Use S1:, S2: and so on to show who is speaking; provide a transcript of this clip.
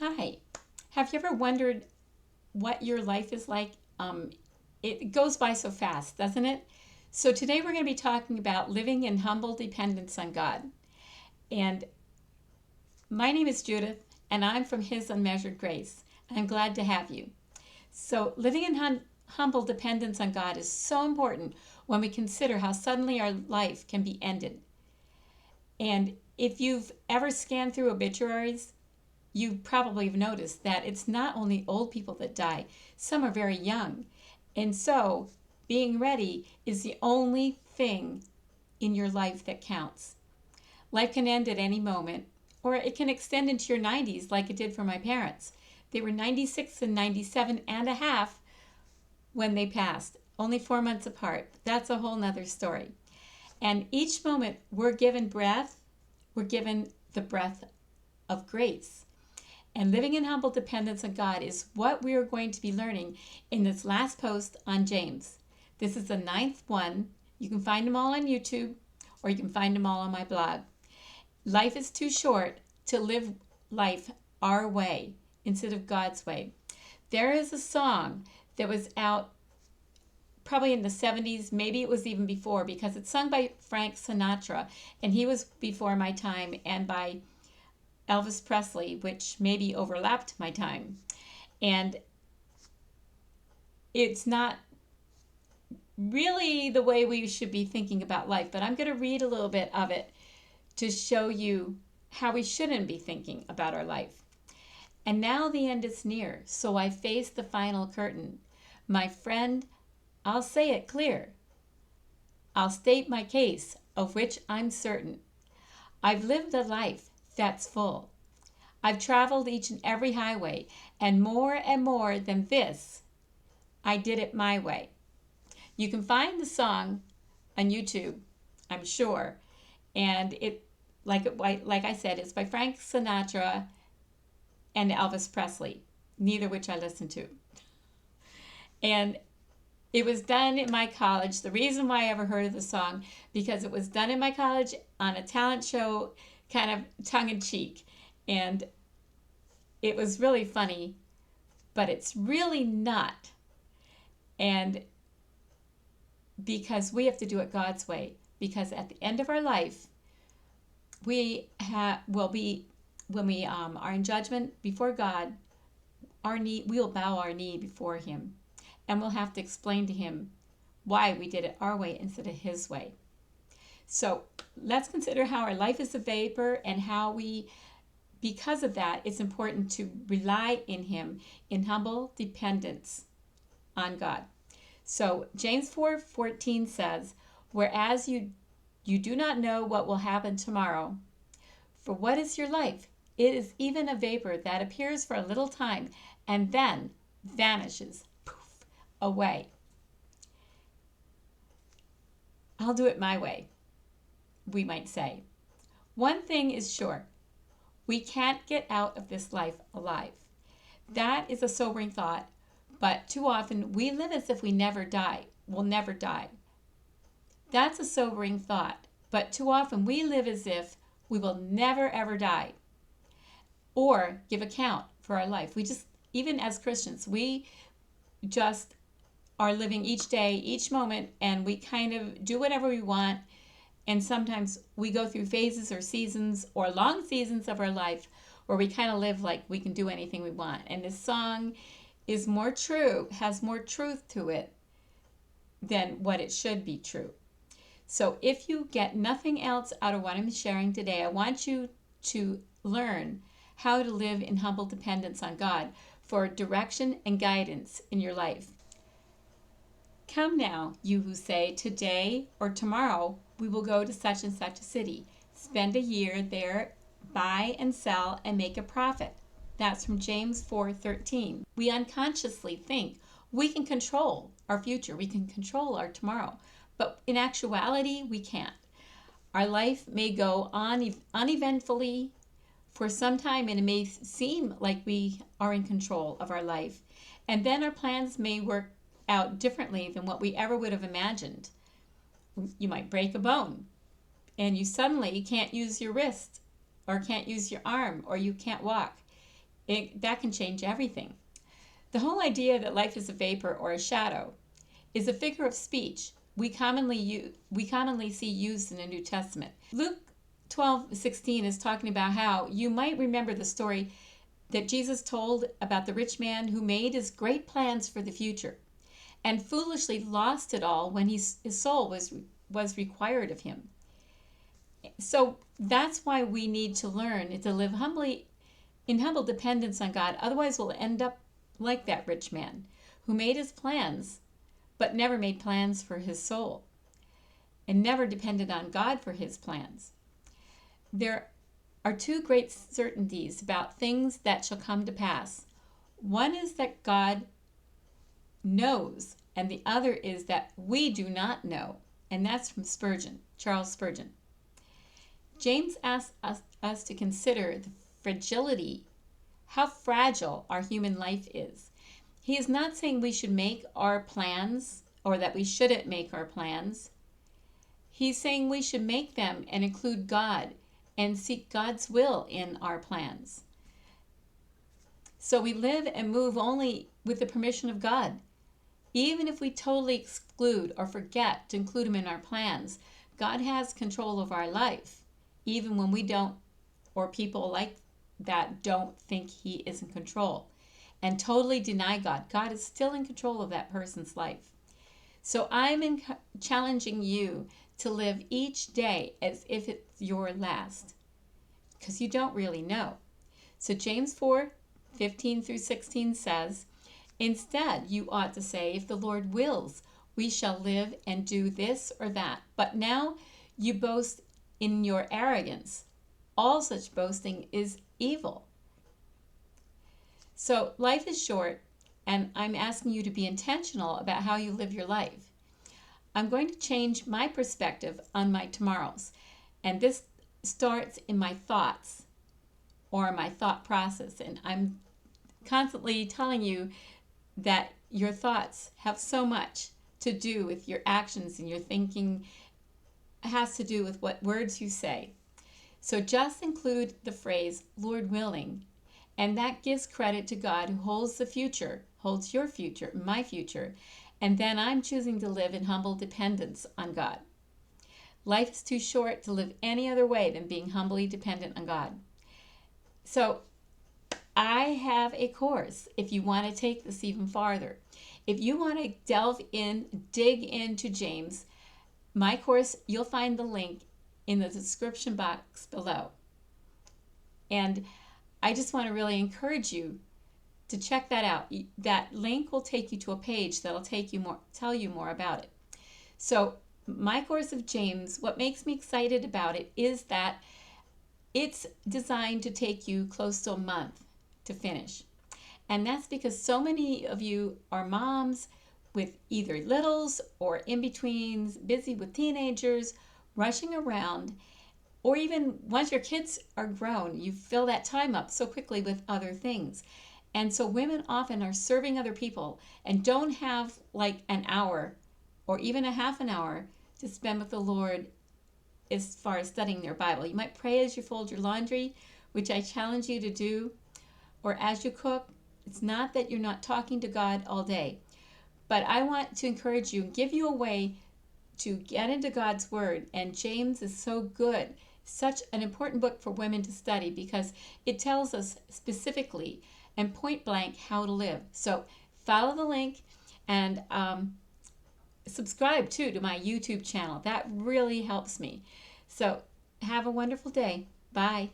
S1: Hi. Have you ever wondered what your life is like? It goes by so fast, doesn't it? So today we're going to be talking about living in humble dependence on God. And my name is Judith, and I'm from His Unmeasured Grace. I'm glad to have you. So living in humble dependence on God is so important when we consider how suddenly our life can be ended. And if you've ever scanned through obituaries, you probably have noticed that it's not only old people that die, some are very young. And so, being ready is the only thing in your life that counts. Life can end at any moment, or it can extend into your 90s like it did for my parents. They were 96 and 97 and a half when they passed, only 4 months apart. That's a whole nother story. And each moment we're given breath, we're given the breath of grace. And living in humble dependence on God is what we are going to be learning in this last post on James. This is the 9th one. You can find them all on YouTube, or you can find them all on my blog. Life is too short to live life our way instead of God's way. There is a song that was out probably in the 70s, maybe it was even before, because it's sung by Frank Sinatra, and he was before my time, and by Elvis Presley, which maybe overlapped my time. And it's not really the way we should be thinking about life, but I'm going to read a little bit of it to show you how we shouldn't be thinking about our life. And now the end is near, so I face the final curtain. My friend, I'll say it clear. I'll state my case, of which I'm certain. I've lived a life that's full. I've traveled each and every highway, and more than this, I did it my way. You can find the song on YouTube, I'm sure, and it, like I said, it's by Frank Sinatra and Elvis Presley, neither which I listened to. And it was done in my college. The reason why I ever heard of the song, because it was done in my college on a talent show, kind of tongue-in-cheek. And it was really funny, but it's really not. And because we have to do it God's way, because at the end of our life, will be, when we are in judgment before God, we'll bow our knee before Him, and we'll have to explain to Him why we did it our way instead of His way. So let's consider how our life is a vapor, and how because of that, it's important to rely in Him in humble dependence on God. So James 4:14 says, whereas you do not know what will happen tomorrow, for what is your life? It is even a vapor that appears for a little time and then vanishes, poof, away. I'll do it my way, we might say. One thing is sure. We can't get out of this life alive. That is a sobering thought, but too often we live as if we never die. We'll never die. That's a sobering thought, but too often we live as if we will never ever die or give account for our life. Even as Christians, we just are living each day, each moment, and we kind of do whatever we want. And sometimes we go through phases or seasons or long seasons of our life where we kind of live like we can do anything we want. And this song is more true, has more truth to it than what it should be true. So if you get nothing else out of what I'm sharing today, I want you to learn how to live in humble dependence on God for direction and guidance in your life. Come now, you who say, today or tomorrow we will go to such and such a city, spend a year there, buy and sell and make a profit. That's from James 4:13. We unconsciously think we can control our future, we can control our tomorrow, but in actuality we can't. Our life may go on uneventfully for some time, and it may seem like we are in control of our life, and then our plans may work out differently than what we ever would have imagined. You might break a bone, and you suddenly can't use your wrist, or can't use your arm, or you can't walk. that can change everything. The whole idea that life is a vapor or a shadow is a figure of speech we commonly see used in the New Testament. Luke 12:16 is talking about how you might remember the story that Jesus told about the rich man who made his great plans for the future and foolishly lost it all when his soul was required of him. So that's why we need to learn to live humbly in humble dependence on God. Otherwise, we'll end up like that rich man who made his plans but never made plans for his soul and never depended on God for his plans. There are two great certainties about things that shall come to pass. One is that God knows, and the other is that we do not know. And that's from Spurgeon, Charles Spurgeon. James asks us to consider the fragility, how fragile our human life is. He is not saying we should make our plans or that we shouldn't make our plans. He's saying we should make them and include God and seek God's will in our plans. So we live and move only with the permission of God. Even if we totally exclude or forget to include him in our plans, God has control of our life, even when we don't, or people like that don't think he is in control and totally deny God. God is still in control of that person's life. So I'm challenging you to live each day as if it's your last, because you don't really know. So James 4:15-16 says, instead, you ought to say, if the Lord wills, we shall live and do this or that. But now you boast in your arrogance. All such boasting is evil. So life is short, and I'm asking you to be intentional about how you live your life. I'm going to change my perspective on my tomorrows, and this starts in my thoughts or my thought process. And I'm constantly telling you that your thoughts have so much to do with your actions, and your thinking has to do with what words you say. So just include the phrase, Lord willing, and that gives credit to God who holds the future, holds your future, my future, and then I'm choosing to live in humble dependence on God. Life is too short to live any other way than being humbly dependent on God. So I have a course if you want to take this even farther. If you want to dig into James, my course, you'll find the link in the description box below. And I just want to really encourage you to check that out. That link will take you to a page that'll tell you more about it. So my course of James, what makes me excited about it is that it's designed to take you close to a month to finish. And that's because so many of you are moms with either littles or in-betweens, busy with teenagers, rushing around, or even once your kids are grown, you fill that time up so quickly with other things. And so women often are serving other people and don't have like an hour or even a half an hour to spend with the Lord as far as studying their Bible. You might pray as you fold your laundry, which I challenge you to do, or as you cook. It's not that you're not talking to God all day, but I want to encourage you and give you a way to get into God's Word. And James is so good, such an important book for women to study, because it tells us specifically and point blank how to live. So follow the link and subscribe too to my YouTube channel. That really helps me. So have a wonderful day. Bye.